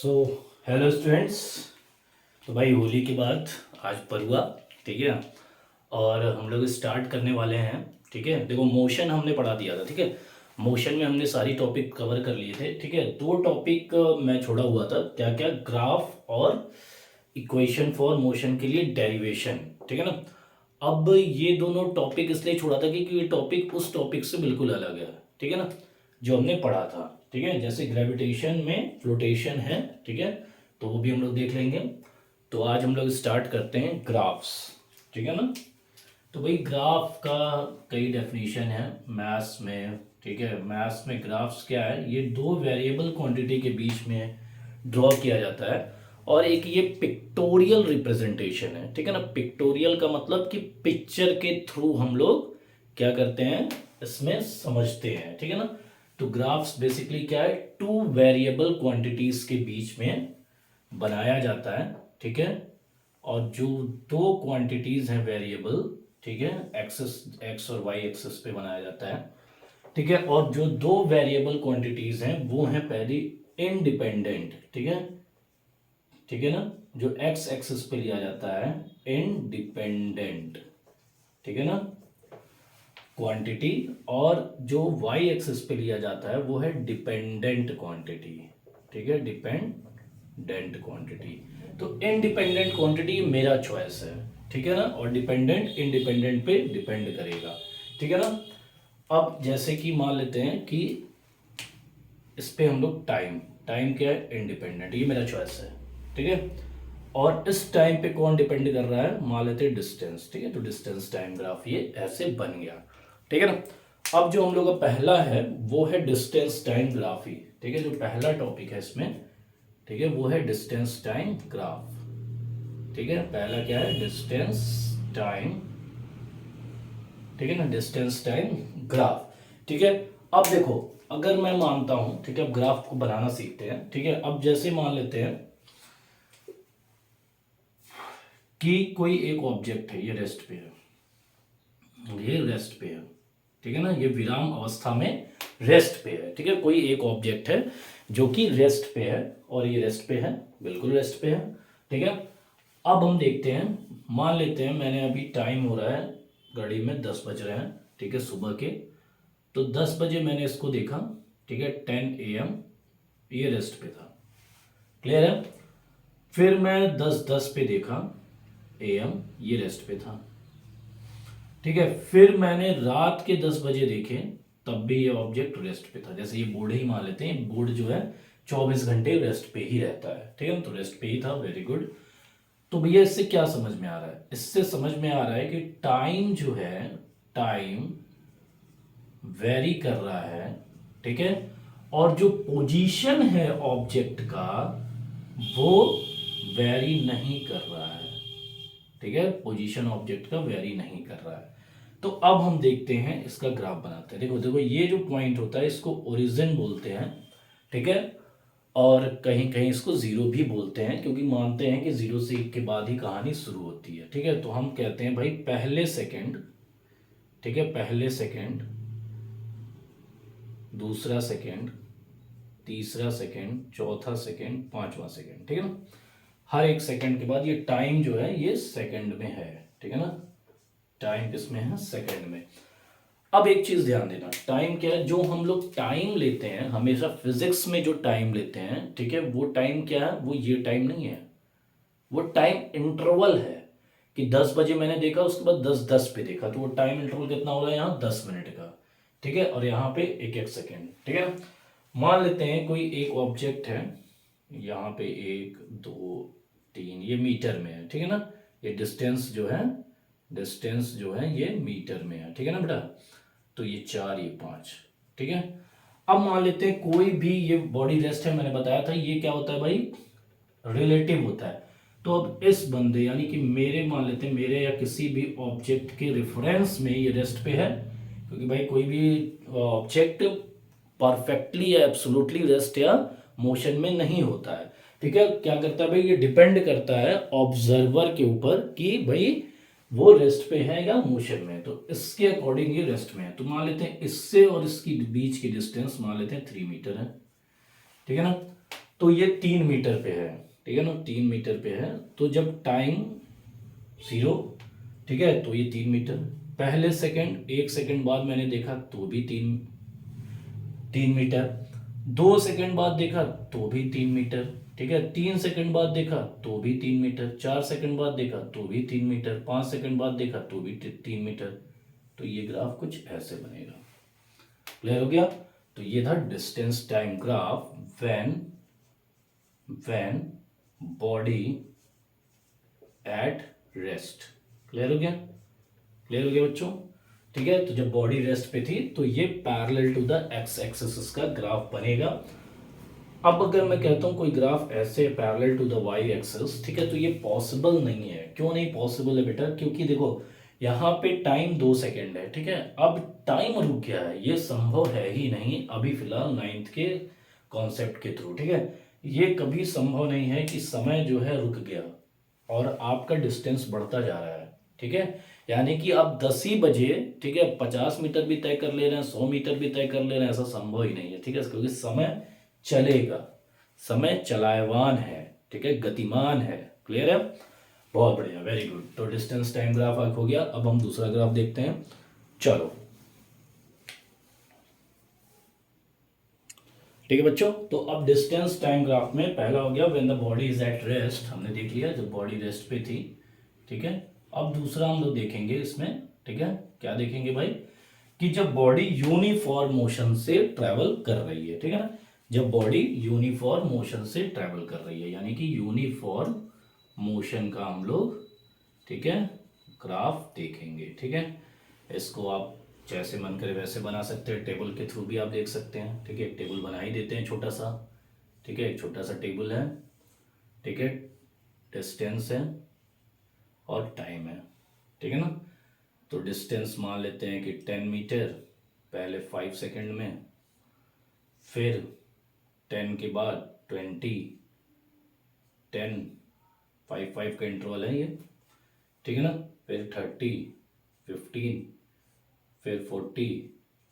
So hello students. तो भाई होली के बाद आज परुआ, ठीक है। और हम लोग स्टार्ट करने वाले हैं, ठीक है। देखो मोशन हमने पढ़ा दिया था, ठीक है। मोशन में हमने सारी टॉपिक कवर कर लिए थे, ठीक है। दो टॉपिक मैं छोड़ा हुआ था, क्या क्या, ग्राफ और इक्वेशन फॉर मोशन के लिए डेरिवेशन, ठीक है ना। अब ये दोनों टॉपिक इसलिए छोड़ा था क्योंकि ये टॉपिक उस टॉपिक से बिल्कुल अलग है, ठीक है ना, जो हमने पढ़ा था, ठीक है। जैसे ग्रेविटेशन में फ्लोटेशन है, ठीक है, तो वो भी हम लोग देख लेंगे। तो आज हम लोग स्टार्ट करते हैं ग्राफ्स, ठीक है ना। तो भाई ग्राफ का कई डेफिनेशन है मैथ्स में, ठीक है। मैथ्स में ग्राफ्स क्या है, ये दो वेरिएबल क्वांटिटी के बीच में ड्रॉ किया जाता है और एक ये पिक्टोरियल रिप्रेजेंटेशन है, ठीक है ना। पिक्टोरियल का मतलब कि पिक्चर के थ्रू हम लोग क्या करते हैं, इसमें समझते हैं, ठीक है ना। तो ग्राफ्स बेसिकली क्या है, टू वेरिएबल क्वांटिटीज के बीच में बनाया जाता है, ठीक है। और जो दो क्वांटिटीज हैं वेरिएबल, ठीक है, एक्सेस एक्स और वाई एक्सेस पे बनाया जाता है, ठीक है। और जो दो वेरिएबल क्वांटिटीज हैं वो हैं पहली इंडिपेंडेंट, ठीक है, ठीक है ना। जो एक्स एक्सिस पे लिया जाता है इंडिपेंडेंट, ठीक है ना, क्वांटिटी। और जो वाई एक्सिस पे लिया जाता है वो है डिपेंडेंट क्वांटिटी, ठीक है, डिपेंडेंट क्वांटिटी। तो इंडिपेंडेंट क्वांटिटी मेरा चॉइस है, ठीक है ना, और डिपेंडेंट इंडिपेंडेंट पे डिपेंड करेगा, ठीक है ना। अब जैसे कि मान लेते हैं कि इस पे हम लोग टाइम, टाइम क्या है, इंडिपेंडेंट, ये मेरा चॉइस है, ठीक है। और इस टाइम पे कौन डिपेंड कर रहा है, मान लेते हैं डिस्टेंस, ठीक है। तो डिस्टेंस टाइम ग्राफ ये ऐसे बन गया, ठीक है ना। अब जो हम लोग का पहला है वो है डिस्टेंस टाइम ग्राफ ही, ठीक है। जो पहला टॉपिक है इसमें, ठीक है, वो है डिस्टेंस टाइम ग्राफ, ठीक है। पहला क्या है, डिस्टेंस टाइम, ठीक है ना, डिस्टेंस टाइम ग्राफ, ठीक है। अब देखो, अगर मैं मानता हूं, ठीक है, अब ग्राफ को बनाना सीखते हैं, ठीक है। अब जैसे मान लेते हैं कि कोई एक ऑब्जेक्ट है, ये रेस्ट पे है, ये रेस्ट पे है, ठीक है ना, ये विराम अवस्था में रेस्ट पे है, ठीक है। कोई एक ऑब्जेक्ट है जो कि रेस्ट पे है और ये रेस्ट पे है, बिल्कुल रेस्ट पे है, ठीक है। अब हम देखते हैं, मान लेते हैं मैंने अभी टाइम हो रहा है घड़ी में 10 बज रहे हैं, ठीक है, सुबह के। तो 10 बजे मैंने इसको देखा, ठीक है, 10 AM, ये रेस्ट पे था, क्लियर है। फिर मैं 10:10 पे देखा AM, ये रेस्ट पे था, ठीक है। फिर मैंने रात के 10 बजे देखे, तब भी ये ऑब्जेक्ट रेस्ट पे था। जैसे ये बोर्ड ही मान लेते हैं, बोर्ड जो है 24 घंटे रेस्ट पे ही रहता है, ठीक है, तो रेस्ट पे ही था, वेरी गुड। तो भैया इससे क्या समझ में आ रहा है, इससे समझ में आ रहा है कि टाइम जो है, टाइम वेरी कर रहा है, ठीक है। और जो पोजीशन है ऑब्जेक्ट का वो वेरी नहीं कर रहा है, ठीक है। पोजीशन ऑब्जेक्ट का वेरी नहीं कर रहा है। तो अब हम देखते हैं, इसका ग्राफ बनाते हैं। देखो देखो, ये जो पॉइंट होता है इसको ओरिजिन बोलते हैं, ठीक है। और कहीं कहीं इसको जीरो भी बोलते हैं, क्योंकि मानते हैं कि जीरो से एक के बाद ही कहानी शुरू होती है, ठीक है। तो हम कहते हैं भाई पहले सेकंड, ठीक है, पहले सेकंड, दूसरा सेकंड, तीसरा सेकंड, चौथा सेकंड, पांचवा सेकंड, ठीक है ना। हर एक सेकंड के बाद ये टाइम जो है ये सेकंड में है, ठीक है ना। टाइम किसमें है, सेकंड में। अब एक चीज ध्यान देना, टाइम क्या है, जो हम लोग टाइम लेते हैं हमेशा फिजिक्स में, जो टाइम लेते हैं, ठीक है, वो टाइम क्या है, वो ये टाइम नहीं है, वो टाइम इंटरवल है। कि 10 बजे मैंने देखा, उसके बाद 10:10 पे देखा, तो वो टाइम इंटरवल कितना हो रहा है यहाँ, 10 मिनट का, ठीक है। और यहाँ पे एक एक सेकेंड, ठीक है। मान लेते हैं कोई एक ऑब्जेक्ट है, यहाँ पे 1 2 3, ये मीटर में है, ठीक है ना। ये डिस्टेंस जो है, डिस्टेंस जो है ये मीटर में है, ठीक है ना बेटा। तो ये 4, ये 5, ठीक है। अब मान लेते हैं कोई भी, ये बॉडी रेस्ट है, मैंने बताया था ये क्या होता है भाई, रिलेटिव होता है। तो अब इस बंदे यानी कि मेरे, मान लेते हैं मेरे या किसी भी ऑब्जेक्ट के रेफरेंस में ये रेस्ट पे है, क्योंकि भाई कोई भी ऑब्जेक्ट परफेक्टली या एब्सोल्युटली रेस्ट या मोशन में नहीं होता है, ठीक है। क्या करता है भाई, ये डिपेंड करता है ऑब्जर्वर के ऊपर कि भाई वो रेस्ट पे है या मोशन में। तो इसके अकॉर्डिंग ये रेस्ट में है। तो मान लेते हैं इससे और इसकी बीच की डिस्टेंस मान लेते हैं 3 मीटर है, ठीक है ना। तो ये 3 मीटर पे है, ठीक है ना, 3 मीटर पे है। तो जब टाइम 0, ठीक है, तो ये 3 मीटर। पहले सेकंड 1 सेकंड बाद मैंने देखा तो भी 3 3 मीटर। 2 सेकंड बाद देखा तो भी 3 मीटर, ठीक है। 3 सेकंड बाद देखा तो भी 3 मीटर। 4 सेकंड बाद देखा तो भी 3 मीटर। 5 सेकंड बाद देखा तो भी 3 मीटर। तो ये ग्राफ कुछ ऐसे बनेगा। क्लियर हो गया? तो ये था distance time graph when body at rest. Clear हो गया? क्लियर हो गया बच्चों? ठीक है, तो जब बॉडी रेस्ट पे थी तो ये parallel to the X axis का ग्राफ बनेगा। अब अगर मैं कहता हूं कोई ग्राफ ऐसे parallel to the Y axis, ठीक है, तो ये पॉसिबल नहीं है। क्यों नहीं पॉसिबल है बेटा? क्योंकि देखो यहाँ पे टाइम 2 सेकेंड है, ठीक है। अब टाइम रुक गया है, ये संभव है ही नहीं अभी फिलहाल 9th के कॉन्सेप्ट के थ्रू, ठीक है। ये कभी संभव नहीं है कि समय जो है रुक गया और आपका डिस्टेंस बढ़ता जा रहा है, ठीक है। यानी कि आप 10 ही बजे, ठीक है, 50 मीटर भी तय कर ले रहे हैं, 100 मीटर भी तय कर ले रहे हैं, ऐसा संभव ही नहीं है, ठीक है। क्योंकि समय चलेगा, समय चलायवान है, ठीक है, गतिमान है। क्लियर है? बहुत बढ़िया, वेरी गुड। तो डिस्टेंस टाइम ग्राफ हो गया। अब हम दूसरा ग्राफ देखते हैं। चलो, ठीक है बच्चों। तो अब डिस्टेंस टाइम ग्राफ में पहला हो गया when the body is at rest, हमने देख लिया जब बॉडी रेस्ट पे थी, ठीक है। अब दूसरा हम लोग देखेंगे इसमें, ठीक है, क्या देखेंगे भाई, कि जब बॉडी यूनिफॉर्म मोशन से ट्रेवल कर रही है, ठीक है ना। जब बॉडी यूनिफॉर्म मोशन से ट्रेवल कर रही है, यानी कि यूनिफॉर्म मोशन का हम लोग, ठीक है, ग्राफ देखेंगे, ठीक है। इसको आप जैसे मन करे वैसे बना सकते हैं, टेबल के थ्रू भी आप देख सकते हैं, ठीक है। एक टेबल बना ही देते हैं छोटा सा, ठीक है, एक छोटा सा टेबल है, ठीक है। डिस्टेंस है और टाइम है, ठीक है ना। तो डिस्टेंस मान लेते हैं कि 10 मीटर, पहले 5 सेकंड में, फिर 10 के बाद 20, 10, 5 का इंटरवल है ये, ठीक है ना। फिर 30, 15, फिर 40,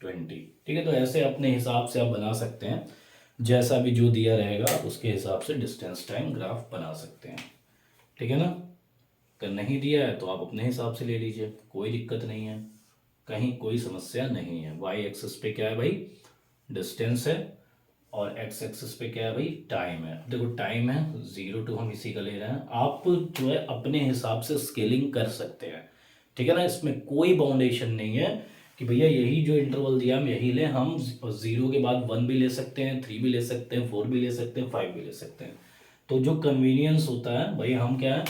20, ठीक है। तो ऐसे अपने हिसाब से आप बना सकते हैं, जैसा भी जो दिया रहेगा उसके हिसाब से डिस्टेंस टाइम ग्राफ बना सकते हैं, ठीक है ना। अगर नहीं दिया है तो आप अपने हिसाब से ले लीजिए, कोई दिक्कत नहीं है, कहीं कोई समस्या नहीं है। वाई एक्सिस पे क्या है भाई? डिस्टेंस है, और एक्स एक्सिस पे क्या है भाई? टाइम है। देखो टाइम है 0 to हम इसी का ले रहे हैं। आप जो है अपने हिसाब से स्केलिंग कर सकते हैं, ठीक है ना। इसमें कोई बाउंडेशन नहीं है कि भैया यही जो इंटरवल दिया हम यही लें। हम 0 के बाद 1 भी ले सकते हैं, 3 भी ले सकते हैं, 4 भी ले सकते हैं, 5 भी ले सकते हैं। तो जो कन्वीनियंस होता है भाई, हम क्या है,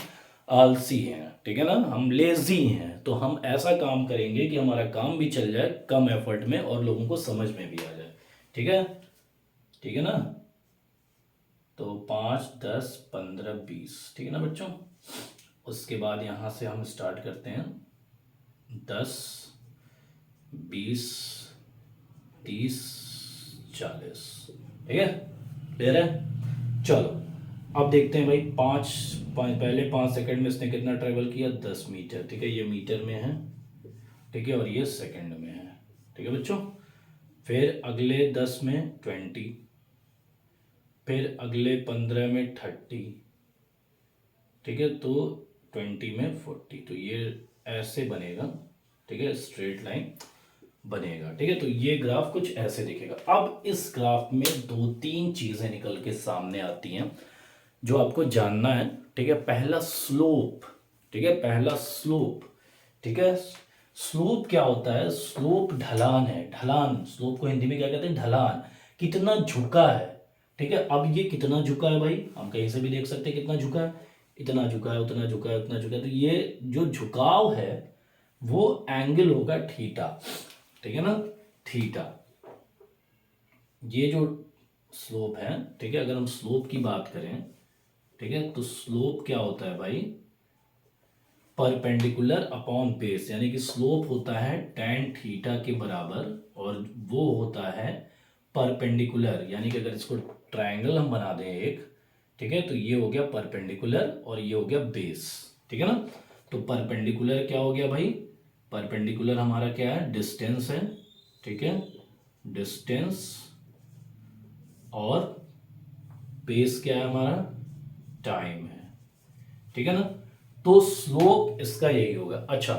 आलसी हैं, ठीक है ना, हम लेजी हैं। तो हम ऐसा काम करेंगे कि हमारा काम भी चल जाए कम एफर्ट में और लोगों को समझ में भी आ जाए, ठीक है, ठीक है ना। तो 5, 10, 15, 20, ठीक है ना बच्चों। उसके बाद यहाँ से हम स्टार्ट करते हैं 10, 20, 30, 40, ठीक है, क्लियर है। चलो अब देखते हैं भाई, पहले 5 सेकंड में इसने कितना ट्रेवल किया? 10 मीटर, ठीक है, ये मीटर में है, ठीक है, और ये सेकंड में है, ठीक है बच्चों। फिर अगले 10 में 20, फिर अगले 15 में 30, ठीक है, तो 20 में 40। तो ये ऐसे बनेगा, ठीक है, स्ट्रेट लाइन बनेगा, ठीक है। तो ये ग्राफ कुछ ऐसे दिखेगा। अब इस ग्राफ में 2-3 चीजें निकल के सामने आती हैं जो आपको जानना है, ठीक है। पहला स्लोप, ठीक है, पहला स्लोप, ठीक है। स्लोप क्या होता है? स्लोप ढलान है, ढलान। स्लोप को हिंदी में क्या कहते हैं? ढलान। कितना झुका है, ठीक है। अब ये कितना झुका है भाई, हम कहीं से भी देख सकते हैं कितना झुका है, इतना झुका है, उतना झुका है, उतना झुका है। तो ये जो झुकाव है वो एंगल होगा थीटा, ठीक है ना, थीटा। ये जो स्लोप है, ठीक है, अगर हम स्लोप की बात करें, ठीक है, तो स्लोप क्या होता है भाई? परपेंडिकुलर अपॉन बेस, यानी कि स्लोप होता है tan थीटा के बराबर, और वो होता है परपेंडिकुलर, यानी कि अगर इसको ट्रायंगल हम बना दें एक, ठीक है, तो ये हो गया परपेंडिकुलर और ये हो गया बेस, ठीक है ना। तो परपेंडिकुलर क्या हो गया भाई? परपेंडिकुलर हमारा क्या है? डिस्टेंस है, ठीक है, डिस्टेंस और बेस क्या है हमारा, टाइम है, ठीक है ना। तो स्लोप इसका यही होगा। अच्छा,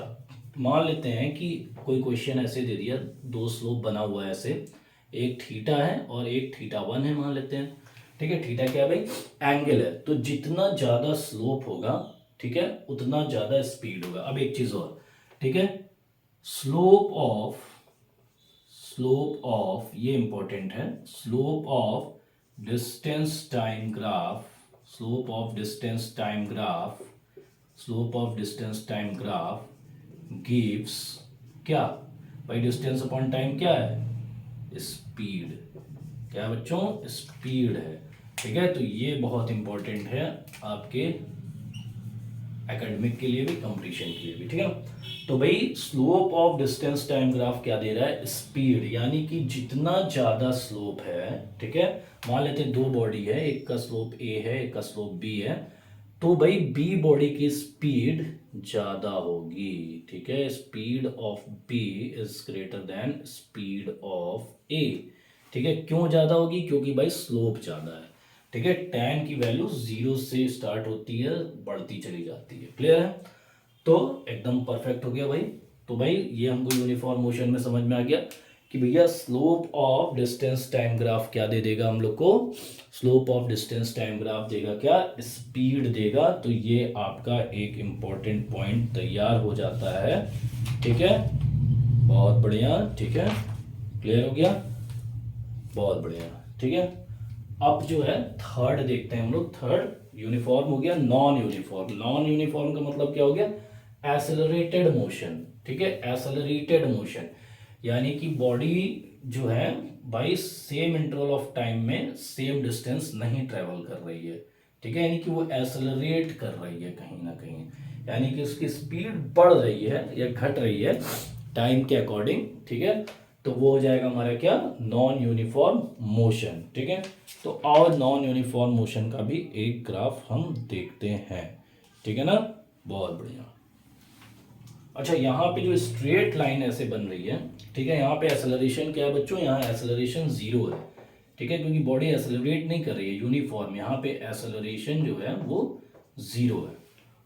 मान लेते हैं कि कोई क्वेश्चन ऐसे दे दिया, दो स्लोप बना हुआ है ऐसे, एक थीटा है और एक थीटा 1 है मान लेते हैं, ठीक है। थीटा क्या है भाई, एंगल है। तो जितना ज़्यादा स्लोप होगा, ठीक है, उतना ज़्यादा स्पीड होगा। अब एक चीज़ और, ठीक है, स्लोप ऑफ ये इंपॉर्टेंट है, slope of distance time graph, slope of distance time graph, slope of distance time graph gives क्या भाई, डिस्टेंस अपॉन टाइम क्या है, स्पीड। क्या है बच्चों, स्पीड है, ठीक है। तो ये बहुत इंपॉर्टेंट है आपके एकेडमिक के लिए भी, कंपटीशन के लिए भी, ठीक है ना। तो भाई slope of distance time graph क्या दे रहा है, स्पीड, यानी कि जितना ज्यादा स्लोप है, ठीक है, मान लेते हैं दो बॉडी है, एक का स्लोप ए है, एक का स्लोप बी है, तो भाई बी बॉडी की स्पीड ज्यादा होगी, ठीक है। Speed of B is greater than speed of A, ठीक है। क्यों ज्यादा होगी, क्योंकि भाई स्लोप ज्यादा है, ठीक है। tan की वैल्यू 0 से स्टार्ट होती है, बढ़ती चली जाती है, क्लियर है। तो एकदम परफेक्ट हो गया भाई। तो भाई ये हमको यूनिफॉर्म मोशन में समझ में आ गया कि भैया slope of distance time graph क्या दे देगा हम लोग को, slope of distance time graph देगा क्या, स्पीड देगा। तो ये आपका एक इंपॉर्टेंट पॉइंट तैयार हो जाता है, ठीक है। बहुत बढ़िया, ठीक है, क्लियर हो गया, बहुत बढ़िया, ठीक है। अब जो है थर्ड देखते हैं हम लोग। थर्ड यूनिफॉर्म हो गया, नॉन यूनिफॉर्म। नॉन यूनिफॉर्म का मतलब क्या हो गया, एसेलरेटेड मोशन, ठीक है, एसेलरेटेड मोशन, यानी कि बॉडी जो है by same interval of time में सेम डिस्टेंस नहीं ट्रेवल कर रही है, ठीक है, यानी कि वो एसेलरेट कर रही है कहीं ना कहीं, यानी कि उसकी स्पीड बढ़ रही है या घट रही है टाइम के अकॉर्डिंग, ठीक है। तो वो हो जाएगा हमारा क्या, नॉन यूनिफॉर्म मोशन, ठीक है। तो और नॉन यूनिफॉर्म मोशन का भी एक ग्राफ हम देखते हैं, ठीक है ना, बहुत बढ़िया। अच्छा, यहाँ पे जो स्ट्रेट लाइन ऐसे बन रही है, ठीक है, यहाँ पे एक्सेलरेशन क्या है बच्चों, यहाँ एक्सेलरेशन 0 है, ठीक है, क्योंकि बॉडी एक्सेलरेट नहीं कर रही है यूनिफॉर्म, यहाँ पे एक्सेलरेशन जो है वो 0 है,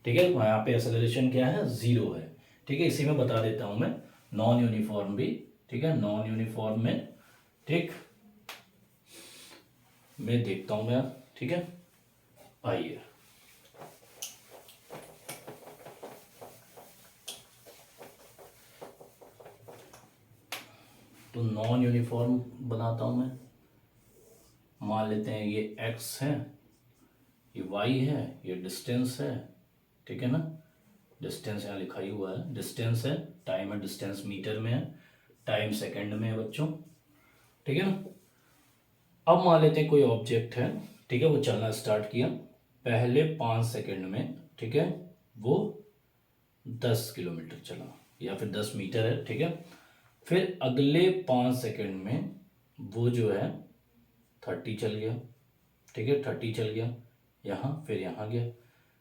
ठीक है। यहाँ पे एक्सेलरेशन क्या है, 0 है, ठीक है। इसी में बता देता हूँ मैं, नॉन यूनिफॉर्म भी, ठीक है, नॉन यूनिफॉर्म में, ठीक, मैं देखता हूँ मैं, ठीक है, आइए। तो नॉन यूनिफॉर्म बनाता हूँ मैं, मान लेते हैं ये x है, ये y है, ये डिस्टेंस है, ठीक है ना, डिस्टेंस यहाँ लिखा ही हुआ है, डिस्टेंस है, टाइम है, डिस्टेंस मीटर में है, टाइम सेकंड में है बच्चों, ठीक है ना। अब मान लेते हैं कोई ऑब्जेक्ट है, ठीक है, वो चलना स्टार्ट किया, पहले 5 सेकंड में, ठीक है, वो 10 किलोमीटर चला या फिर 10 मीटर है, ठीक है। फिर अगले 5 सेकंड में वो जो है 30 चल गया, ठीक है, 30 चल गया यहाँ, फिर यहाँ गया,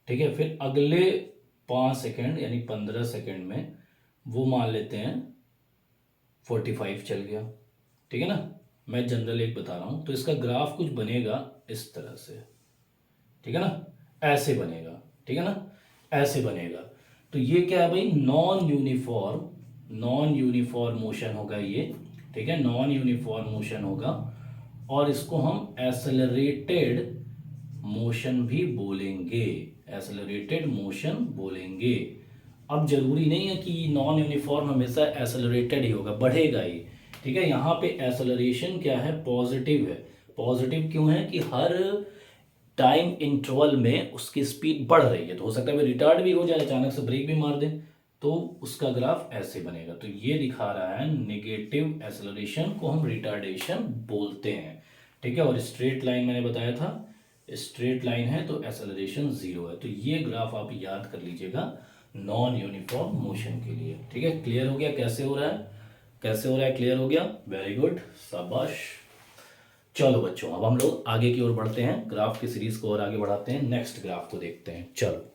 ठीक है। फिर अगले 5 सेकंड यानी 15 सेकंड में वो मान लेते हैं 45 चल गया, ठीक है ना। मैं जनरल एक बता रहा हूँ, तो इसका ग्राफ कुछ बनेगा इस तरह से, ठीक है ना, ऐसे बनेगा, ठीक है ना, ऐसे बनेगा। तो ये क्या है भाई, नॉन यूनिफॉर्म मोशन होगा ये, ठीक है, नॉन यूनिफॉर्म मोशन होगा, और इसको हम एक्सेलरेटेड मोशन भी बोलेंगे, एक्सेलरेटेड मोशन बोलेंगे। अब जरूरी नहीं है कि नॉन यूनिफॉर्म हमेशा एक्सेलरेटेड ही होगा, बढ़ेगा ही, ठीक है। यहाँ पे एक्सेलरेशन क्या है, पॉजिटिव है। पॉजिटिव क्यों है कि हर टाइम इंटरवल में उसकी स्पीड बढ़ रही है, तो हो सकता है रिटार्ड भी हो जाए, अचानक से ब्रेक भी मार दे, तो उसका ग्राफ ऐसे बनेगा। तो ये दिखा रहा है नेगेटिव एक्सेलरेशन को हम रिटार्डेशन बोलते हैं, ठीक है। और स्ट्रेट लाइन मैंने बताया था, स्ट्रेट लाइन है तो एक्सेलरेशन 0 है। तो ये ग्राफ आप याद कर लीजिएगा नॉन यूनिफॉर्म मोशन के लिए, ठीक है। क्लियर हो गया कैसे हो रहा है, कैसे हो रहा है, क्लियर हो गया, वेरी गुड, शाबाश। चलो बच्चों, अब हम लोग आगे की ओर बढ़ते हैं, ग्राफ की सीरीज को और आगे बढ़ाते हैं, नेक्स्ट ग्राफ को देखते हैं। चलो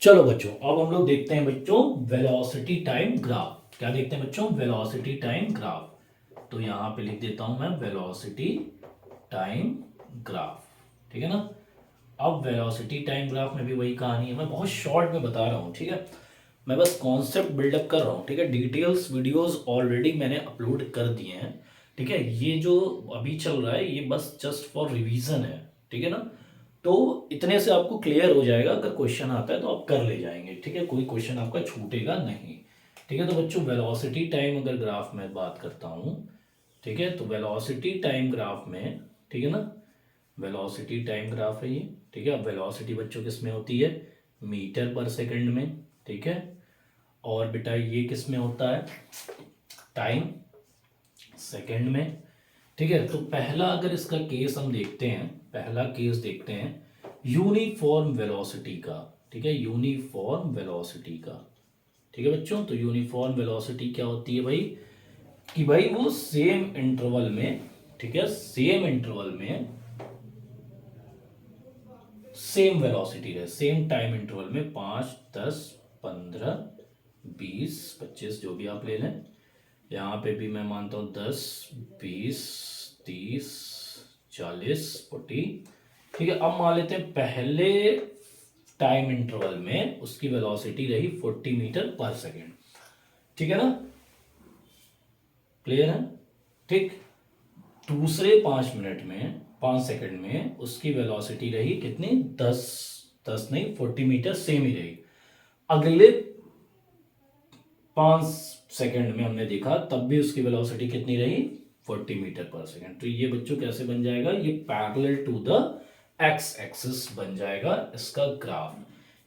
चलो बच्चों, अब हम लोग देखते हैं बच्चों वेलोसिटी टाइम ग्राफ। क्या देखते हैं बच्चों, वेलोसिटी टाइम ग्राफ। तो यहाँ पे लिख देता हूं मैं वेलोसिटी टाइम ग्राफ, ठीक है ना। अब वेलोसिटी टाइम ग्राफ में भी वही कहानी है, मैं बहुत शॉर्ट में बता रहा हूँ, ठीक है। मैं बस कॉन्सेप्ट बिल्डअप कर रहा हूँ, ठीक है। डिटेल्स वीडियोस ऑलरेडी मैंने अपलोड कर दिए हैं, ठीक है। ये जो अभी चल रहा है ये बस जस्ट फॉर रिवीजन है, ठीक है ना। तो इतने से आपको क्लियर हो जाएगा, अगर क्वेश्चन आता है तो आप कर ले जाएंगे, ठीक है। कोई क्वेश्चन आपका छूटेगा नहीं, ठीक है। तो बच्चों वेलोसिटी टाइम अगर ग्राफ में बात करता हूँ, ठीक है, तो वेलोसिटी टाइम ग्राफ में, ठीक है ना, वेलोसिटी टाइम ग्राफ है ये, ठीक है। अब वेलोसिटी बच्चों किस में होती है, मीटर पर सेकंड में, ठीक है। और बेटा ये किस में होता है, टाइम सेकंड में, ठीक है। तो पहला अगर इसका केस हम देखते हैं, पहला केस देखते हैं यूनिफॉर्म वेलोसिटी का, ठीक है, यूनिफॉर्म वेलोसिटी का, ठीक है बच्चों। तो यूनिफॉर्म वेलोसिटी क्या होती है भाई, कि भाई वो सेम इंटरवल में, ठीक है, सेम इंटरवल में सेम वेलोसिटी रहे, सेम टाइम इंटरवल में 5, 10, 15, 20, 25 जो भी आप ले लें। यहाँ पे भी मैं मानता हूँ 10, 20, 30, 40, 40, ठीक है। अब मान लेते हैं पहले टाइम इंटरवल में उसकी वेलोसिटी रही 40 मीटर पर सेकेंड, ठीक है ना, क्लियर है, ठीक। दूसरे 5 मिनट में, 5 सेकंड में उसकी वेलोसिटी रही कितनी, 10 नहीं 40 मीटर सेम ही रही। अगले 5 सेकंड में हमने देखा तब भी उसकी वेलोसिटी कितनी रही, 40 मीटर पर सेकंड। तो ये बच्चों कैसे बन जाएगा, ये parallel to the X axis बन जाएगा इसका ग्राफ,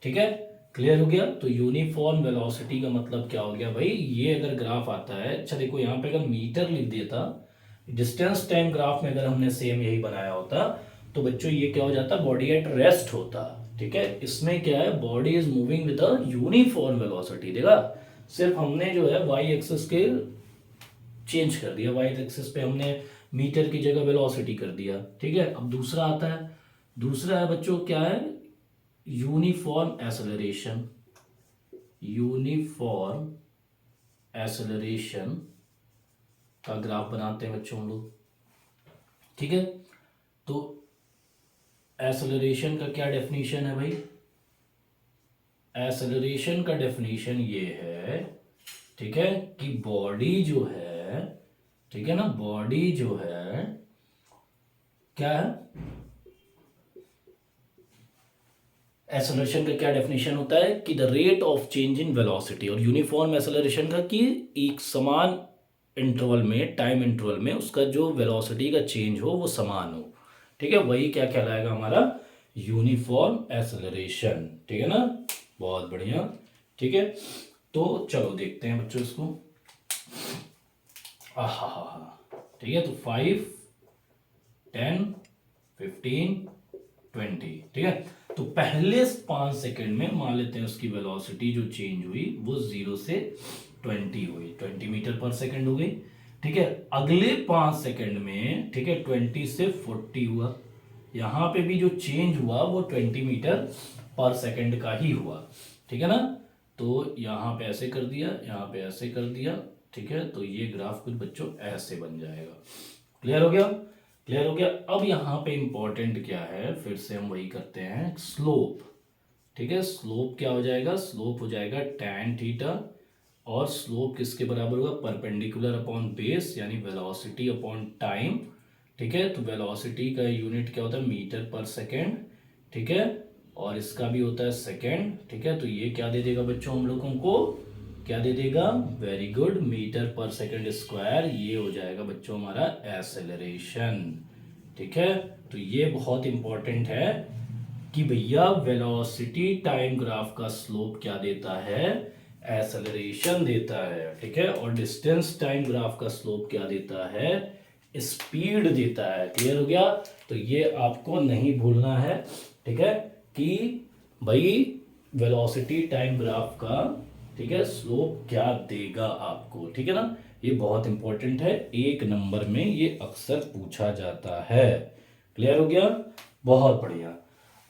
ठीक है, क्लियर हो गया। तो यूनिफॉर्म वेलोसिटी का मतलब क्या हो गया भाई, ये अगर ग्राफ आता है, अच्छा देखो यहाँ पे अगर मीटर लिख देता, डिस्टेंस टाइम ग्राफ में अगर हमने सेम यही बनाया होता तो बच्चों ये क्या हो जाता, बॉडी एट रेस्ट होता, ठीक है। इसमें क्या है, body is moving with a uniform velocity, देखा, सिर्फ हमने जो है वाई एक्सिस के चेंज कर दिया, वाई एक्सिस पे हमने मीटर की जगह वेलोसिटी कर दिया, ठीक है। अब दूसरा आता है, दूसरा है बच्चों क्या है, यूनिफॉर्म एक्सेलरेशन, यूनिफॉर्म एक्सेलरेशन का ग्राफ बनाते हैं बच्चों हम लोग, ठीक है। तो एक्सेलरेशन का क्या डेफिनेशन है भाई, एक्सेलरेशन का डेफिनेशन ये है, ठीक है, कि बॉडी जो है, ठीक है ना, बॉडी जो है क्या है, एक्सेलरेशन का क्या डेफिनेशन होता है कि the rate of change in velocity, और यूनिफॉर्म एक्सेलरेशन का कि एक समान इंटरवल में, टाइम इंटरवल में उसका जो वेलोसिटी का चेंज हो वो समान हो, ठीक है, वही क्या कहलाएगा हमारा यूनिफॉर्म एक्सेलरेशन, ठीक है ना, बहुत बढ़िया, ठीक है। तो चलो देखते हैं बच्चों इसको, ठीक है। तो 5, 10, 15, 20, ठीक है। तो पहले 5 सेकंड में मान लेते हैं उसकी वेलोसिटी जो चेंज हुई वो 0 से 20 हुई, 20 मीटर पर सेकंड हो गई, ठीक है। अगले 5 सेकंड में, ठीक है, 20 से 40 हुआ, यहां पे भी जो चेंज हुआ वो 20 मीटर पर सेकंड का ही हुआ, ठीक है ना। तो यहां पे ऐसे कर दिया, यहां पे ऐसे कर दिया, ठीक है। तो ये ग्राफ कुछ बच्चों ऐसे बन जाएगा, क्लियर हो गया, क्लियर हो गया। अब यहाँ पे इंपॉर्टेंट क्या है, फिर से हम वही करते हैं, स्लोप, ठीक है। स्लोप क्या हो जाएगा, स्लोप हो जाएगा tan थीटा, और स्लोप किसके बराबर होगा, परपेंडिकुलर अपॉन बेस यानी वेलोसिटी अपॉन टाइम, ठीक है। तो वेलोसिटी का यूनिट क्या होता है, मीटर पर सेकेंड, ठीक है, और इसका भी होता है सेकेंड, ठीक है। तो ये क्या दे देगा बच्चों हम लोगों को, क्या दे देगा, वेरी गुड, मीटर पर सेकंड स्क्वायर, ये हो जाएगा बच्चों हमारा एक्सेलरेशन, ठीक है। तो ये बहुत इंपॉर्टेंट है कि भैया वेलोसिटी टाइम ग्राफ का स्लोप क्या देता है, एक्सेलरेशन देता है, ठीक है। और डिस्टेंस टाइम ग्राफ का स्लोप क्या देता है, स्पीड देता है, क्लियर हो गया। तो ये आपको नहीं भूलना है, ठीक है, कि भाई वेलोसिटी टाइम ग्राफ का, ठीक है, स्लोप क्या देगा आपको, ठीक है ना। ये बहुत इंपॉर्टेंट है, 1 नंबर में ये अक्सर पूछा जाता है, क्लियर हो गया, बहुत बढ़िया।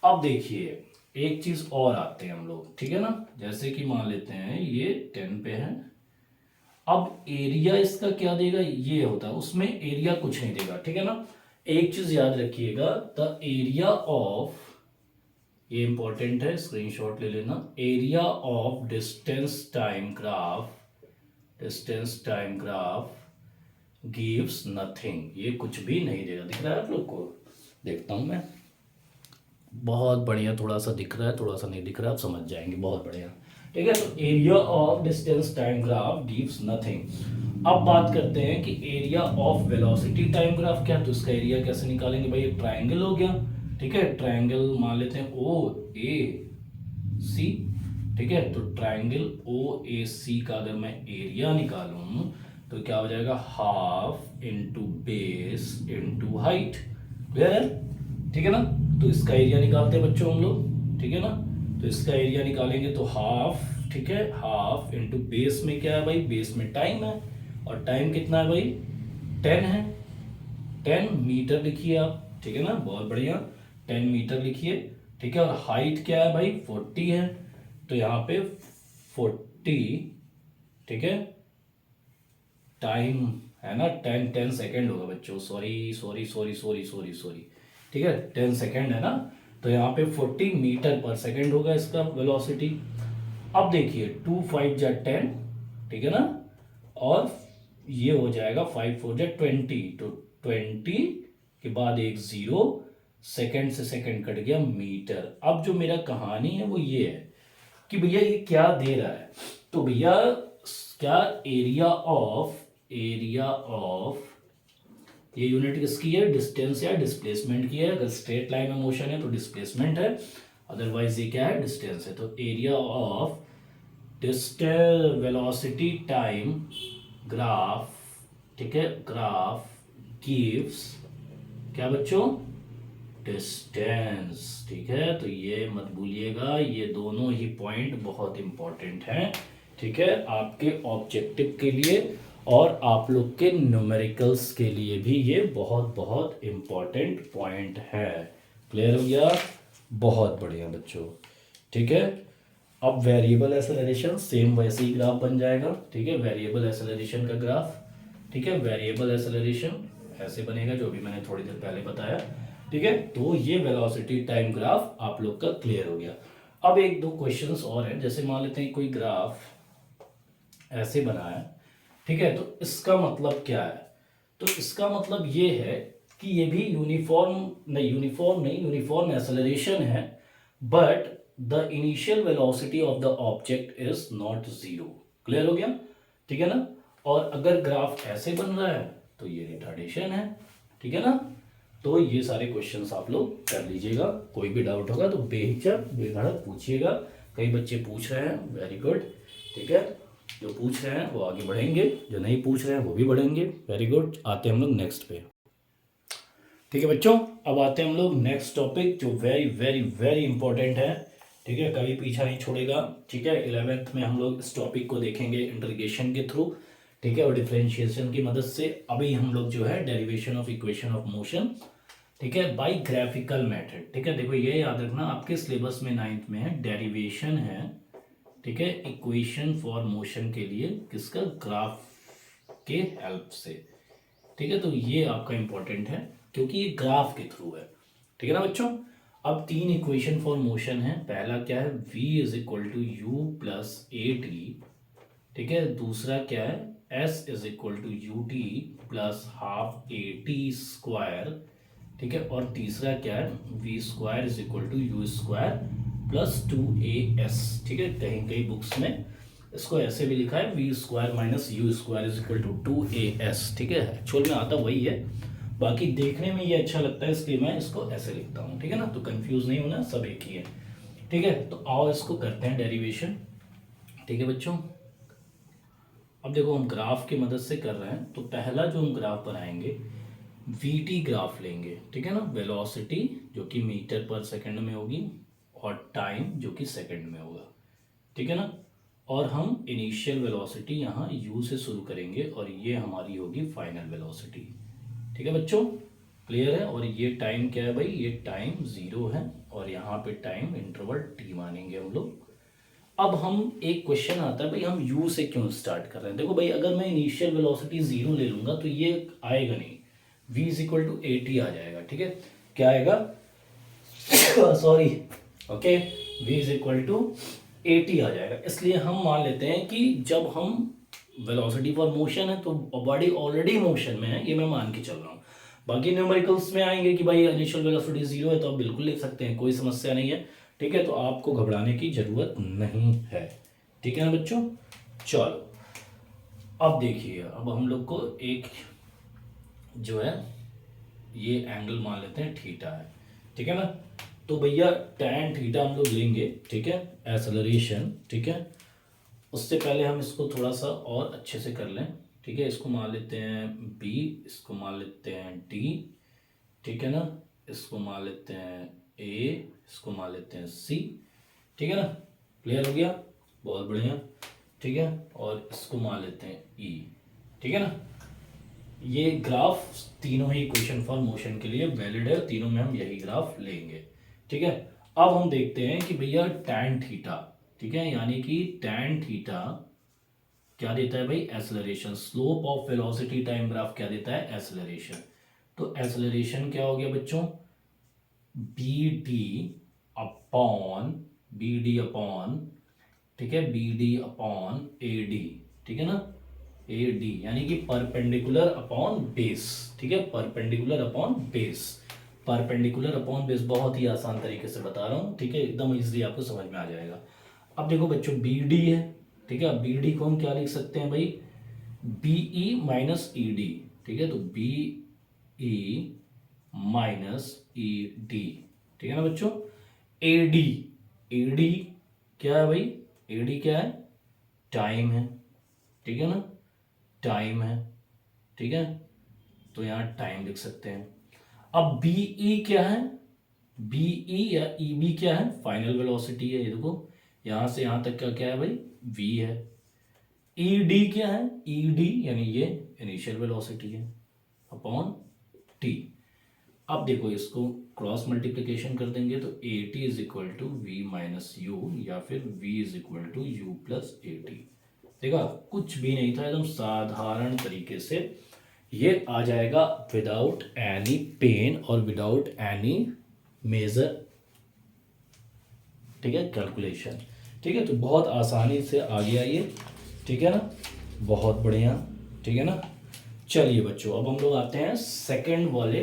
अब देखिए एक चीज और आते हैं हम लोग, ठीक है ना, जैसे कि मान लेते हैं ये 10 पे है अब एरिया इसका क्या देगा, ये होता है, उसमें एरिया कुछ नहीं देगा, ठीक है ना। एक चीज याद रखिएगा, द एरिया ऑफ, ये इंपॉर्टेंट है, स्क्रीनशॉट ले लेना, area of distance time graph gives nothing, ये कुछ भी नहीं देगा। दिख रहा है आप लोग को, देखता हूं मैं, बहुत बढ़िया, थोड़ा सा दिख रहा है, थोड़ा सा नहीं दिख रहा है, आप समझ जाएंगे, बहुत बढ़िया, ठीक है। तो area of distance time graph gives nothing. अब बात करते हैं कि area of velocity time graph क्या है, तो इसका एरिया कैसे निकालेंगे भाई, एक ट्राइंगल हो गया, ठीक है, ट्राइंगल मान लेते हैं ओ ए सी, ठीक है। तो ट्राइंगल ओ ए सी का अगर मैं एरिया निकालूं तो क्या हो जाएगा, half into base into height, clear है, ठीक है ना। तो इसका एरिया निकालते हैं बच्चों हम लोग, ठीक है ना। तो इसका एरिया निकालेंगे तो हाफ, ठीक है, हाफ इंटू बेस में क्या है भाई, बेस में टाइम है, और टाइम कितना है भाई, 10 है, 10 मीटर लिखिए आप, ठीक है ना, बहुत बढ़िया, 10 मीटर लिखिए, ठीक है। और हाइट क्या है भाई, 40 है, तो यहाँ पे 40, ठीक है, टाइम है ना, 10 सेकेंड होगा बच्चों, सॉरी, ठीक है, 10 सेकेंड है ना, तो यहाँ पे 40 मीटर पर सेकेंड होगा इसका वेलोसिटी। अब देखिए 2 5 जा 10, ठीक है ना, और ये हो जाएगा 5 4 जा 20, तो 20 के बाद एक जीरो, सेकेंड से सेकेंड कट गया मीटर। अब जो मेरा कहानी है वो ये है कि भैया ये क्या दे रहा है, तो भैया क्या, एरिया ऑफ ये यूनिट किसकी है, डिस्टेंस या डिस्प्लेसमेंट की है, अगर स्ट्रेट लाइन में मोशन है तो डिस्प्लेसमेंट है, अदरवाइज ये क्या है, डिस्टेंस है। तो area of distance velocity time graph, ठीक है, ग्राफ गिव्स क्या बच्चों, डिस्टेंस, ठीक है। तो ये मत भूलिएगा, ये दोनों ही पॉइंट बहुत इंपॉर्टेंट हैं, ठीक है, आपके ऑब्जेक्टिव के लिए और आप लोग के न्यूमेरिकल्स के लिए भी ये बहुत बहुत इंपॉर्टेंट पॉइंट है। क्लियर हो गया, बहुत बढ़िया बच्चों, ठीक है। अब वेरिएबल एक्सेलरेशन सेम वैसे ही ग्राफ बन जाएगा, ठीक है, वेरिएबल एक्सेलरेशन का ग्राफ, ठीक है, वेरिएबल एक्सेलरेशन ऐसे बनेगा जो भी मैंने थोड़ी देर पहले बताया, ठीक है। तो ये वेलोसिटी टाइम ग्राफ आप लोग का क्लियर हो गया। अब एक दो क्वेश्चंस और हैं, जैसे मान लेते हैं कोई ग्राफ ऐसे बना है, ठीक है, तो इसका मतलब क्या है, तो इसका मतलब ये है कि ये भी यूनिफॉर्म एक्सेलरेशन है, but the initial velocity of the object is not zero. Clear हो गया, ठीक है ना। और अगर ग्राफ ऐसे बन रहा है तो ये रिटार्डेशन है, ठीक है ना। तो ये सारे क्वेश्चंस आप लोग कर लीजिएगा, कोई भी डाउट होगा तो बेहिचक बेधड़क पूछिएगा, कई बच्चे पूछ रहे हैं, वेरी गुड, ठीक है, जो पूछ रहे हैं वो आगे बढ़ेंगे, जो नहीं पूछ रहे हैं वो भी बढ़ेंगे, वेरी गुड। आते हैं हम लोग नेक्स्ट पे, ठीक है बच्चों। अब आते हैं हम लोग नेक्स्ट टॉपिक जो वेरी वेरी वेरी इंपॉर्टेंट है, ठीक है, कभी पीछा नहीं छोड़ेगा, ठीक है। 11th में हम लोग इस टॉपिक को देखेंगे इंटीग्रेशन के थ्रू, ठीक है, और डिफरेंशिएशन की मदद से। अभी हम लोग जो है derivation of equation of motion, ठीक है, बाय ग्राफिकल मेथड, ठीक है। देखो ये याद रखना, आपके सिलेबस में 9th में है, डेरिवेशन है, ठीक है, इक्वेशन फॉर मोशन के लिए किसका, ग्राफ के हेल्प से, ठीक है। तो ये आपका इंपॉर्टेंट है क्योंकि ये ग्राफ के थ्रू है, ठीक है ना बच्चों। अब 3 इक्वेशन फॉर मोशन है, पहला क्या है, v is equal to U plus A T, ठीक है। दूसरा क्या है, s is equal to U T plus half A T square, ठीक है। और तीसरा क्या है, we square is equal to you square plus 2as, ठीक है। कहीं कहीं बुक्स में इसको ऐसे भी लिखा है, we square minus you square is equal to 2as, ठीक है। एक्चुअल में आता वही है, बाकी देखने में ये अच्छा लगता है इसलिए मैं इसको ऐसे लिखता हूँ, ठीक है ना। तो कंफ्यूज नहीं होना, सब एक ही है, ठीक है। तो आओ इसको करते हैं डेरिवेशन, ठीक है बच्चों। अब देखो हम ग्राफ की मदद से कर रहे हैं, तो पहला जो हम ग्राफ बनाएंगे वी टी ग्राफ लेंगे, ठीक है ना, वेलोसिटी जो कि मीटर पर सेकंड में होगी और टाइम जो कि सेकंड में होगा, ठीक है ना। और हम इनिशियल वेलोसिटी यहाँ u से शुरू करेंगे और ये हमारी होगी फाइनल वेलोसिटी, ठीक है बच्चों, क्लियर है। और ये टाइम क्या है भाई, ये टाइम 0 है और यहाँ पे टाइम इंटरवल t मानेंगे हम लोग। अब हम एक क्वेश्चन आता है भाई, हम u से क्यों स्टार्ट कर रहे हैं। देखो भाई, अगर मैं इनिशियल वेलोसिटी 0 ले लूंगा तो ये आएगा नहीं, v is equal to A T आ जाएगा। ठीक है, क्या आएगा, sorry, okay, v is equal to A T आ जाएगा। इसलिए हम मान लेते हैं कि जब हम वेलोसिटी फॉर मोशन है तो बॉडी ऑलरेडी मोशन में है, ये मैं मान के चल रहा हूँ। बाकी न्यूमेरिकल्स में आएंगे कि भाई इनिशियल वेलोसिटी 0 है तो आप बिल्कुल लिख सकते हैं, कोई समस्या नहीं है। ठीक है, तो आपको घबराने की जरूरत नहीं है। ठीक है ना बच्चों, चलो अब देखिए, अब हम लोग को एक जो है ये एंगल मान लेते हैं थीटा है। ठीक है ना, तो भैया tan थीटा हम लोग लेंगे। ठीक है, एक्सेलरेशन। ठीक है, उससे पहले हम इसको थोड़ा सा और अच्छे से कर लें। ठीक है, इसको मान लेते हैं b, इसको मान लेते हैं d। ठीक है ना, इसको मान लेते हैं a, इसको मान लेते हैं c। ठीक है ना, क्लियर हो गया, बहुत बढ़िया। ठीक है, और इसको मान लेते हैं e। ठीक है ना, ये ग्राफ तीनों ही इक्वेशन फॉर मोशन के लिए वैलिड है, तीनों में हम यही ग्राफ लेंगे। ठीक है, अब हम देखते हैं कि भैया tan थीटा, ठीक है, यानी कि tan थीटा क्या देता है भाई, acceleration. Slope of velocity time graph क्या देता है, एक्सेलरेशन। तो एक्सेलरेशन क्या हो गया बच्चों, B D upon, B D upon, ठीक है, B D upon A D. ठीक है ना, ए डी यानी कि परपेंडिकुलर अपॉन बेस। ठीक है, perpendicular upon base, perpendicular upon base, बहुत ही आसान तरीके से बता रहा हूँ। ठीक है, एकदम इजीली आपको समझ में आ जाएगा। अब देखो बच्चों, बी डी है। ठीक है, बी डी को हम क्या लिख सकते हैं भाई, B E minus E D. ठीक है, तो B E minus E D. ठीक है ना बच्चों, ए डी, ए डी क्या है भाई, ए डी क्या है, टाइम है। ठीक है ना, टाइम है। ठीक है, तो यहाँ टाइम लिख सकते हैं। अब बी ई क्या है, बी ई या ई बी क्या है, फाइनल वेलोसिटी है। ये देखो, यहां से यहां तक का क्या है भाई, वी है। ई डी क्या है, ई डी यानी ये इनिशियल वेलोसिटी है अपॉन टी। अब देखो, इसको क्रॉस मल्टीप्लिकेशन कर देंगे तो A T is equal to V minus U, या फिर V is equal to U plus A T. देखा, कुछ भी नहीं था, एकदम साधारण तरीके से ये आ जाएगा विदाउट एनी पेन और विदाउट एनी मेजर, ठीक है, कैलकुलेशन। ठीक है, तो बहुत आसानी से आ गया ये। ठीक है ना, बहुत बढ़िया। ठीक है ना, चलिए बच्चों, अब हम लोग आते हैं सेकंड वाले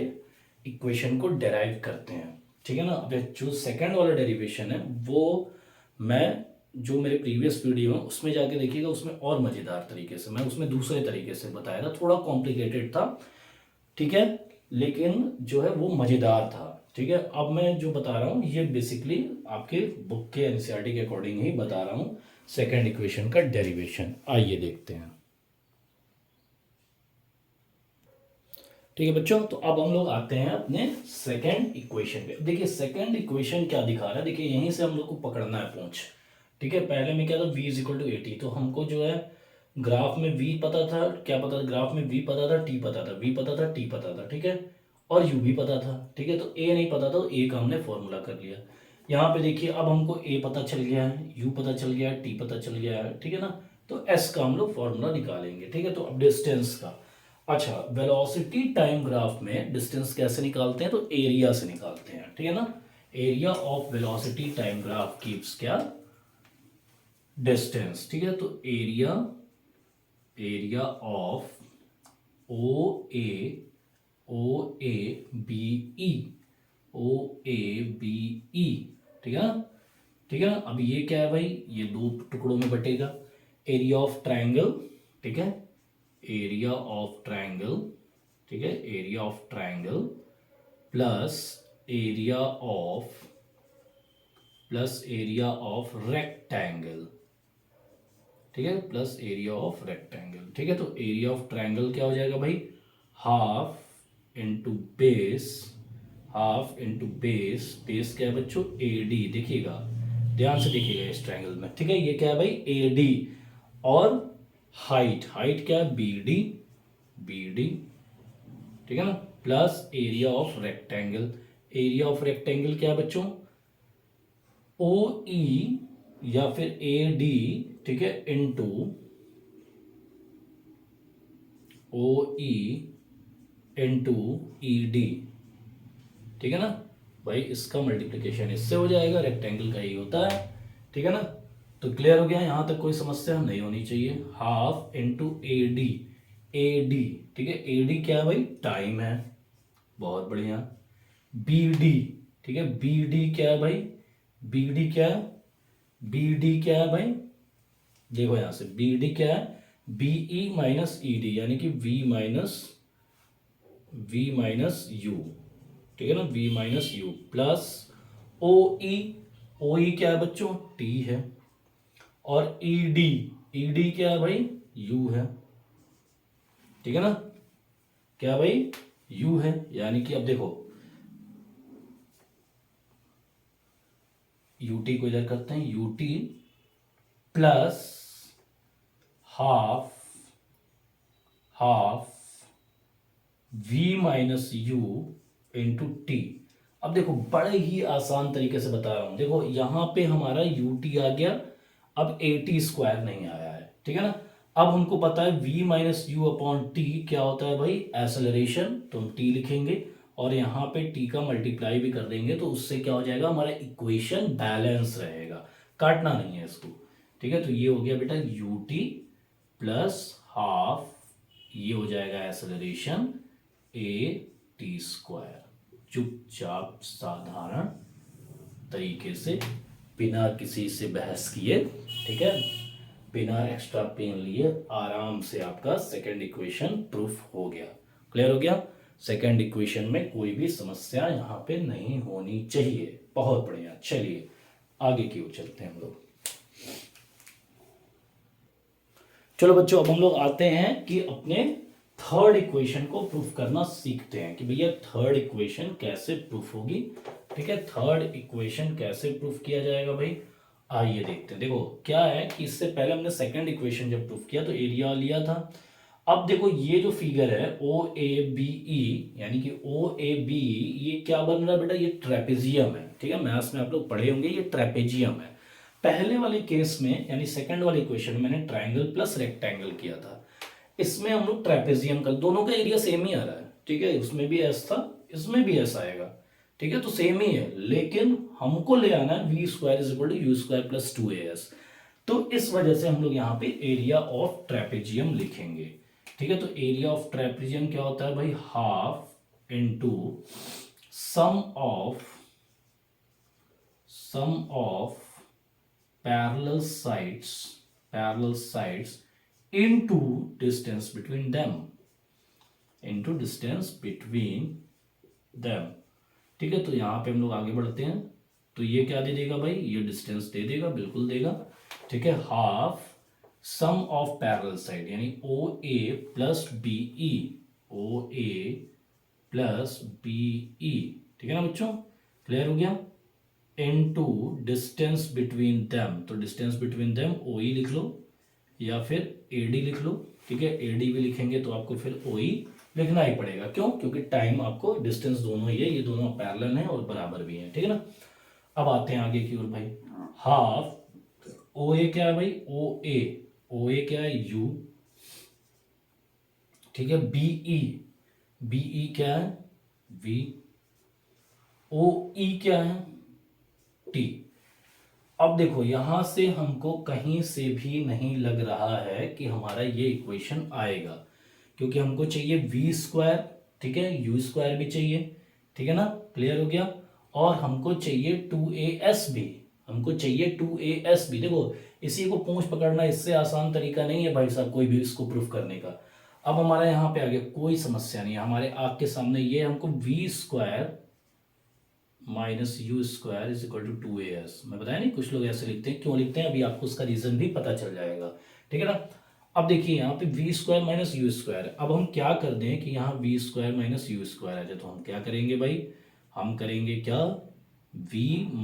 इक्वेशन को डेराइव करते हैं। ठीक है ना, अब जो सेकंड वाला डेरिवेशन है वो मैं जो मेरे प्रीवियस वीडियो है उसमें जाके देखिएगा, उसमें और मज़ेदार तरीके से मैं उसमें दूसरे तरीके से बताया था, थोड़ा कॉम्प्लिकेटेड था। ठीक है, लेकिन जो है वो मज़ेदार था। ठीक है, अब मैं जो बता रहा हूँ ये बेसिकली आपके बुक के एनसीईआरटी के अकॉर्डिंग ही बता रहा हूँ। सेकंड इक्वेशन का डेरिवेशन आइए देखते हैं। ठीक है बच्चों, तो अब हम लोग आते हैं अपने सेकंड इक्वेशन पे। देखिए सेकंड इक्वेशन क्या दिखा रहा है, देखिए यहीं से हम लोग को पकड़ना है पहुंच। ठीक है, पहले में क्या था, v is equal to A T, तो हमको जो है ग्राफ में v पता था, क्या पता था, ग्राफ में v पता था, t पता था, v पता था, t पता था। ठीक है, और u भी पता था। ठीक है, तो a नहीं पता था, तो a का हमने फॉर्मूला कर लिया। यहाँ पे देखिए, अब हमको a पता चल गया है, u पता चल गया है, t पता चल गया है। ठीक है ना, तो s का हम लोग फॉर्मूला निकालेंगे। ठीक है, तो अब डिस्टेंस का, अच्छा, वेलोसिटी टाइम ग्राफ में डिस्टेंस कैसे निकालते हैं, तो एरिया से निकालते हैं। ठीक है ना, area of velocity time graph keeps क्या, डिस्टेंस। ठीक है, तो area, area of O A B E, O A B E. ठीक है ना, ठीक है ना, अब ये क्या है भाई, ये दो टुकड़ों में बटेगा। एरिया ऑफ ट्राइंगल, ठीक है, एरिया ऑफ ट्राइंगल, ठीक है, area of triangle plus area of, plus area of rectangle. ठीक है, प्लस एरिया ऑफ रेक्टेंगल। ठीक है, तो एरिया ऑफ ट्राइंगल क्या हो जाएगा भाई, half into base, half into base, base क्या है बच्चों, ए डी। देखिएगा, ध्यान से देखिएगा इस ट्राइंगल में। ठीक है, ये क्या है भाई, ए डी, और हाइट, हाइट क्या है, बी डी, बी डी। ठीक है ना, plus area of rectangle, area of rectangle क्या है बच्चों, ओ ई या फिर ए डी, ठीक है, into O E into E D, ठीक है ना भाई। इसका मल्टीप्लिकेशन इससे हो जाएगा, रेक्टेंगल का ही होता है, ठीक है ना। तो क्लियर हो गया, यहां तक कोई समस्या नहीं होनी चाहिए। Half into A D, A D, ठीक है, ए डी क्या है भाई, टाइम है, बहुत बढ़िया। बी डी, ठीक है, बी डी क्या है भाई, बी डी क्या है, बी डी क्या है भाई, देखो यहां से बी डी क्या है, बीई माइनस ई डी, यानी कि वी माइनस यू, ठीक है ना, V minus U plus O E, O E क्या है बच्चों, टी है, और ई डी क्या है भाई, यू है, ठीक है ना, क्या भाई, यू है। यानी कि अब देखो यूटी को इधर करते हैं, UT plus half half v minus you into T. अब देखो बड़े ही आसान तरीके से बता रहा हूं, देखो यहां पे हमारा यू टी आ गया, अब ए टी स्क्वायर नहीं आया है, ठीक है ना। अब हमको पता है v minus you upon T क्या होता है भाई, एसेलरेशन, तो हम t लिखेंगे और यहाँ पे t का मल्टीप्लाई भी कर देंगे, तो उससे क्या हो जाएगा, हमारा इक्वेशन बैलेंस रहेगा, काटना नहीं है इसको, ठीक है। तो ये हो गया बेटा यू टी प्लस हाफ, ये हो जाएगा एसेलरेशन ए टी स्क्वायर, चुपचाप साधारण तरीके से बिना किसी से बहस किए, ठीक है, बिना एक्स्ट्रा पेन लिए आराम से आपका सेकंड इक्वेशन प्रूफ हो गया, क्लियर हो गया। सेकंड इक्वेशन में कोई भी समस्या यहाँ पे नहीं होनी चाहिए, बहुत बढ़िया। चलिए आगे की ओर चलते हैं हम लोग। चलो बच्चों, अब हम लोग आते हैं कि अपने थर्ड इक्वेशन को प्रूफ करना सीखते हैं कि भैया थर्ड इक्वेशन कैसे प्रूफ होगी, ठीक है। थर्ड इक्वेशन कैसे प्रूफ किया जाएगा भाई, आइए देखते हैं। देखो क्या है कि इससे पहले हमने सेकंड इक्वेशन जब प्रूफ किया तो एरिया लिया था। अब देखो ये जो फिगर है ओ ए बी ई, यानी कि ओ ए बी, ये क्या बन रहा है बेटा, ये ट्रेपेजियम है, ठीक है। मैथ्स में आप लोग पढ़े होंगे, ये ट्रेपेजियम है। पहले वाले केस में यानी सेकंड वाले इक्वेशन में मैंने ट्राइंगल प्लस रेक्टेंगल किया था, इसमें हम लोग ट्रेपेजियम का, दोनों का एरिया सेम ही आ रहा है, ठीक है। उसमें भी एस था, इसमें भी एस आएगा, ठीक है, तो सेम ही है, लेकिन हमको ले आना है we square is equal to you square plus 2as। तो इस वजह से हम लोग यहाँ पे एरिया ऑफ ट्रेपेजियम लिखेंगे, ठीक है। तो एरिया ऑफ ट्रेपेजियम क्या होता है भाई, half into sum of parallel sides into distance between them, ठीक है। तो यहां पे हम लोग आगे बढ़ते हैं, तो ये क्या दे देगा भाई, ये डिस्टेंस दे देगा, बिल्कुल देगा, ठीक है। Half sum of parallel side यानी ओ ए प्लस बी ई, ओ ए प्लस बी ई, ठीक है ना बच्चों, क्लियर हो गया। इनटू डिस्टेंस बिटवीन देम, तो डिस्टेंस बिटवीन देम ओ ई लिख लो या फिर AD लिख लो, ठीक है। AD भी लिखेंगे तो आपको फिर OE लिखना ही पड़ेगा, क्यों, क्योंकि टाइम आपको डिस्टेंस दोनों ही है, ये दोनों पैरेलल हैं और बराबर भी हैं, ठीक है ना। अब आते हैं आगे की ओर भाई, हाफ OA क्या है भाई, OA क्या है U, ठीक है। BE क्या है V, OE क्या है T। अब देखो यहां से हमको कहीं से भी नहीं लग रहा है कि हमारा ये इक्वेशन आएगा, क्योंकि हमको चाहिए वी स्क्वायर, ठीक है, यू स्क्वायर भी चाहिए, ठीक है ना, क्लियर हो गया। और हमको चाहिए 2as भी, हमको चाहिए 2as भी। देखो इसी को पूंछ पकड़ना इससे आसान तरीका नहीं है भाई साहब कोई भी इसको प्रूफ करने का। अब हमारा यहाँ पे आ गया, कोई समस्या नहीं है, हमारे आँख के सामने ये हमको v square minus you square is equal to 2as, मैं बताया नहीं, कुछ लोग ऐसे लिखते हैं, क्यों लिखते हैं अभी आपको उसका रीजन भी पता चल जाएगा, ठीक है ना। अब देखिए यहाँ पे V square minus you square, अब हम क्या कर दें कि यहाँ V square minus you square आ जाए, तो हम क्या करेंगे भाई, हम करेंगे क्या, v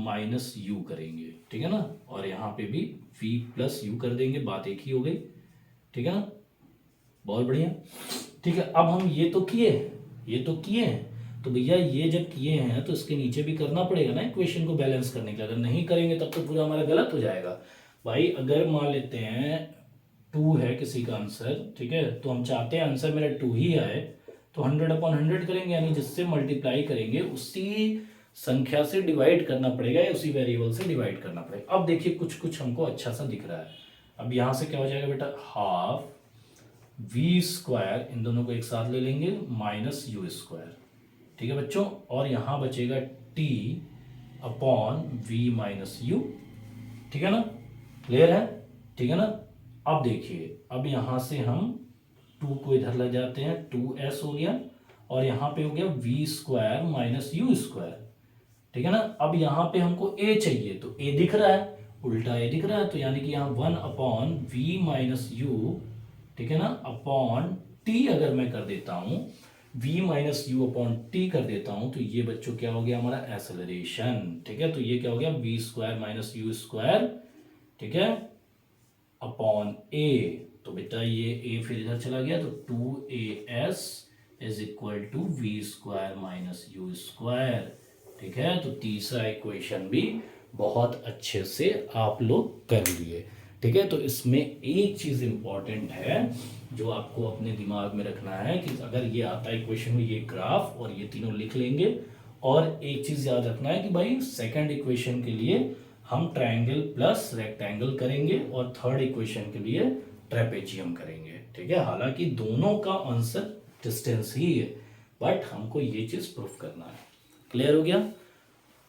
माइनस यू करेंगे, ठीक है ना, और यहाँ पे भी v प्लस यू कर देंगे, बात एक ही हो गई, ठीक है ना, बहुत बढ़िया, ठीक है। अब हम ये तो किए तो भैया ये जब किए हैं तो इसके नीचे भी करना पड़ेगा ना इक्वेशन को बैलेंस करने के लिए। अगर नहीं करेंगे तब तो पूरा हमारा गलत हो जाएगा। भाई अगर मान लेते हैं 2 है किसी का आंसर, ठीक है, तो हम चाहते हैं आंसर मेरा 2 ही आए, तो 100/100 करेंगे, यानी जिससे मल्टीप्लाई करेंगे उसी संख्या से डिवाइड करना पड़ेगा या उसी वेरिएबल से डिवाइड करना पड़ेगा। अब देखिए कुछ कुछ हमको अच्छा सा दिख रहा है। अब यहाँ से क्या हो जाएगा बेटा, हाफ v², इन दोनों को एक साथ ले लेंगे, -u², ठीक है बच्चों, और यहाँ बचेगा t/v-u, ठीक है ना, क्लियर है, ठीक है ना। अब देखिए, अब यहाँ से हम 2 को इधर ले जाते हैं, 2s हो गया, और यहाँ पे हो गया v² - u², ठीक है ना। अब यहाँ पे हमको a चाहिए, तो a दिख रहा है, उल्टा a दिख रहा है, तो यानी कि यहाँ 1/v-u, ठीक है ना, अपॉन t अगर मैं कर देता हूँ, v-u/t कर देता हूँ, तो ये बच्चों क्या हो गया हमारा एक्सेलरेशन, ठीक है। तो ये क्या हो गया v² - u², ठीक है, अपॉन a। तो बेटा ये a फिर इधर चला गया, तो 2as = v² - u², ठीक है। तो तीसरा इक्वेशन भी बहुत अच्छे से आप लोग कर लिए, ठीक है। तो इसमें एक चीज़ इंपॉर्टेंट है जो आपको अपने दिमाग में रखना है कि अगर ये आता है इक्वेशन में, ये ग्राफ और ये तीनों लिख लेंगे, और एक चीज़ याद रखना है कि भाई सेकंड इक्वेशन के लिए हम ट्रायंगल प्लस रेक्टेंगल करेंगे और थर्ड इक्वेशन के लिए ट्रेपेजियम करेंगे, ठीक है। हालांकि दोनों का आंसर डिस्टेंस ही है, बट हमको ये चीज़ प्रूफ करना है। क्लियर हो गया?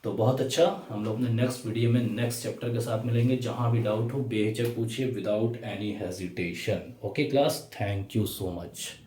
तो बहुत अच्छा, हम लोग अपने नेक्स्ट वीडियो में नेक्स्ट चैप्टर के साथ मिलेंगे। जहां भी डाउट हो बेहिचक पूछिए, without any hesitation. Okay class, thank you so much.